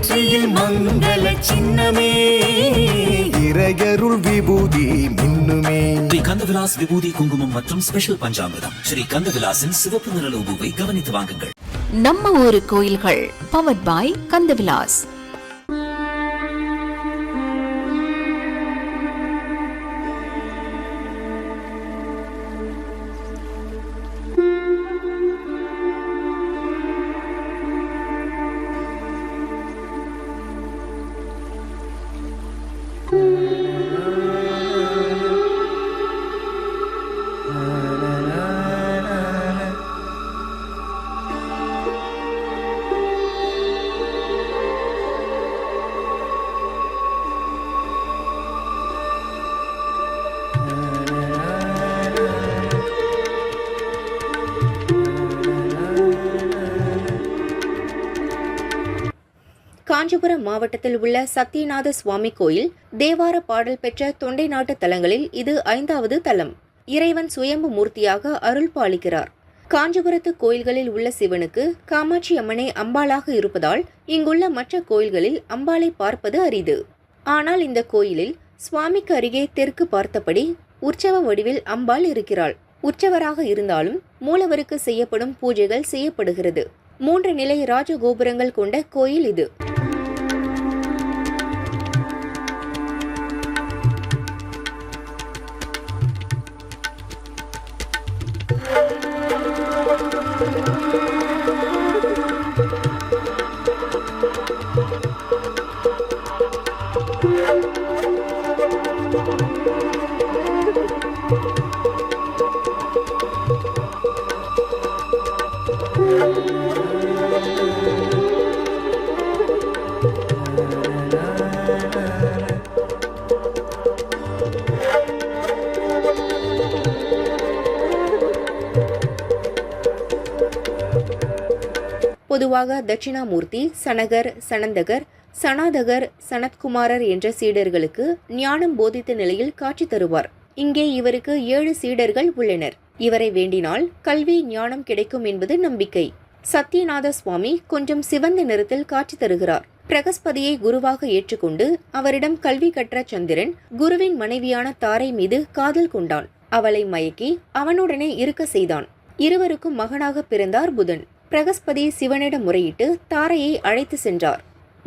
வெற்றியில் மங்கள சின்னமே இறையருள் விபூதி மின்னுமே. ஸ்ரீ கந்தவிலாஸ் விபூதி குங்குமம் மற்றும் ஸ்பெஷல் பஞ்சாமிர்தம் ஸ்ரீ கந்தவிலாசின் சிவப்பு நிற லோகோவை கவனித்து வாங்குங்கள். நம்ம ஊரு கோயில்கள் பவர்ட் பை கந்தவிலாஸ். காஞ்சிபுரம் மாவட்டத்தில் உள்ள சத்தியநாத சுவாமி கோயில் தேவார பாடல் பெற்ற தொண்டை நாட்டு தலங்களில் இது 5வது தலம். இறைவன் சுயம்பு மூர்த்தியாக அருள் பாலிக்கிறார். காஞ்சிபுரத்து கோயில்களில் உள்ள சிவனுக்கு காமாட்சி அம்மனே அம்பாளாக இருப்பதால் இங்குள்ள மற்ற கோயில்களில் அம்பாளை பார்ப்பது அரிது. ஆனால் இந்த கோயிலில் சுவாமிக்கு அருகே தெற்கு பார்த்தபடி உற்சவ வடிவில் அம்பாள் இருக்கிறாள். உற்சவராக இருந்தாலும் மூலவருக்கு செய்யப்படும் பூஜைகள் செய்யப்படுகிறது. 3 நிலை ராஜகோபுரங்கள் கொண்ட கோயில் இது. பொதுவாக தட்சிணாமூர்த்தி, சனகர், சனந்தகர், சனாதகர், சனத்குமாரர் என்ற சீடர்களுக்கு ஞானம் போதித்த நிலையில் காட்சி தருவார். இங்கே இவருக்கு 7 சீடர்கள் உள்ளனர். இவரை வேண்டினால் கல்வி ஞானம் கிடைக்கும் என்பது நம்பிக்கை. சத்தியநாத சுவாமி கொஞ்சம் சிவந்த நிறத்தில் காட்சி தருகிறார். பிரகஸ்பதியை குருவாக ஏற்றுக்கொண்டு அவரிடம் கல்வி கற்ற சந்திரன் குருவின் மனைவியான தாரை மீது காதல் கொண்டான். அவளை மயக்கி அவனுடனே இருக்க செய்தான். இருவருக்கும் மகனாக பிறந்தார் புதன். பிரகஸ்பதி சிவனிடம் முறையிட்டு தாரையை அழைத்து சென்றார்.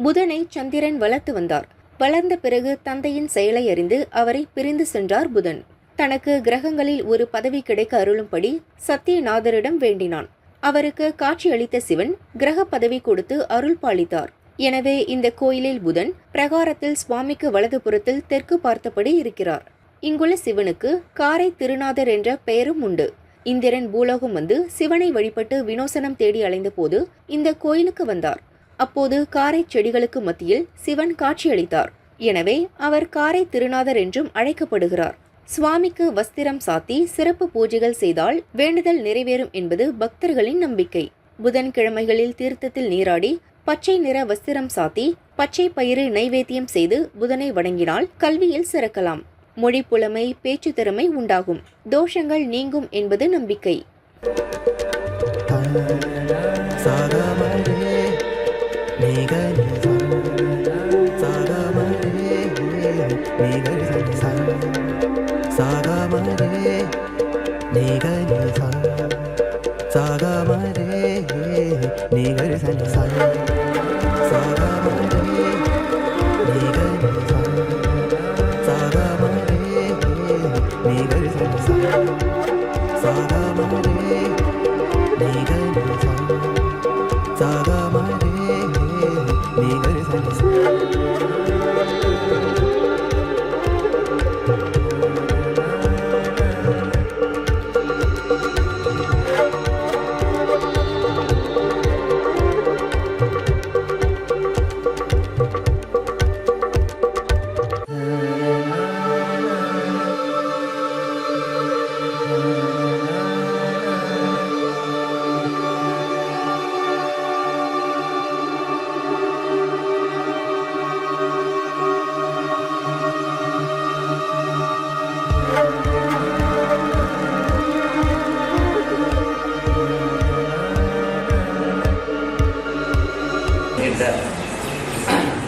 புதனை சந்திரன் வளர்த்து வந்தார். வளர்ந்த பிறகு தந்தையின் செயலை அறிந்து அவரை பிரிந்து சென்றார் புதன். தனக்கு கிரகங்களில் ஒரு பதவி கிடைக்க அருளும்படி சத்தியநாதரிடம் வேண்டினான். அவருக்கு காட்சியளித்த சிவன் கிரக பதவி கொடுத்து அருள் பாலித்தார். எனவே இந்த கோயிலில் புதன் பிரகாரத்தில் சுவாமிக்கு வலதுபுறத்தில் தெற்கு பார்த்தபடி இருக்கிறார். இங்குள்ள சிவனுக்கு காரை திருநாதர் என்ற பெயரும் உண்டு. இந்திரன் பூலோகம் வந்து சிவனை வழிபட்டு வினோசனம் தேடி அலைந்த போது இந்த கோயிலுக்கு வந்தார். அப்போது காரை செடிகளுக்கு மத்தியில் சிவன் காட்சியளித்தார். எனவே அவர் காரை திருநாதர் என்றும் அழைக்கப்படுகிறார். சுவாமிக்கு வஸ்திரம் சாத்தி சிறப்பு பூஜைகள் செய்தால் வேண்டுதல் நிறைவேறும் என்பது பக்தர்களின் நம்பிக்கை. புதன்கிழமைகளில் தீர்த்தத்தில் நீராடி பச்சை நிற வஸ்திரம் சாத்தி பச்சை பயிறு நைவேத்தியம் செய்து புதனை வணங்கினால் கல்வியில் சிறக்கலாம். மொழி புலமை, பேச்சு திறமை உண்டாகும். தோஷங்கள் நீங்கும் என்பது நம்பிக்கை.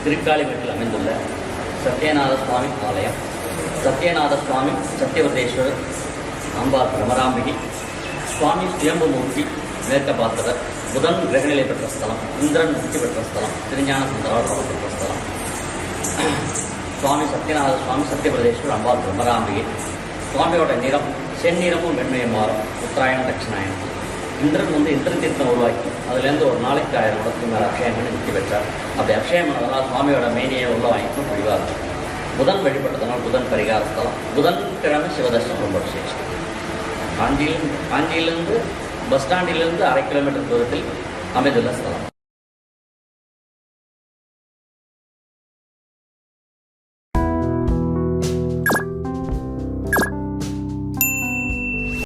திருக்காலிமேட்டில் அமைந்துள்ள சத்யநாத சுவாமி ஆலயம். சத்யநாத சுவாமி, சத்யவதேஸ்வரர், அம்பாள் பிரமராம்பிகை, சுவாமி சுயம்புமூர்த்தி, மேற்கபாத்திரர், புதன் கிரகநிலை பெற்ற ஸ்தலம், இந்திரன் முக்தி பெற்ற ஸ்தலம், திருஞான சுந்தரார் பெற்ற ஸ்தலம். சுவாமி சத்யநாத சுவாமி, சத்யபிரதேஸ்வரர், அம்பாள் பிரமராம்பிகை. சுவாமியோட நிறம் செந்நிறமும் வெண்மையும் மாறும். உத்தராயணம், தட்சிணாயணம். இந்திரன் இந்திர தீர்த்தம் உருவாக்கி அதுலேருந்து ஒரு நாளைக்கு 1000 முடத்துக்கு மேலே அபிஷேகம் பண்ணி முக்தி பெற்றார். அப்படி அபிஷேகம் பண்ணதனால் சுவாமியோட மேனியை உள்ள வாங்கிக்கும் வழிவார். புதன் வழிபட்டதனால் புதன் பரிகார ஸ்தலம். புதன்கிழமை சிவதர்ஷனம் ரொம்ப விசேஷம். காஞ்சியிலிருந்து பஸ் ஸ்டாண்டிலிருந்து 1/2 கிலோமீட்டர் தூரத்தில் அமைந்துள்ள ஸ்தலம்.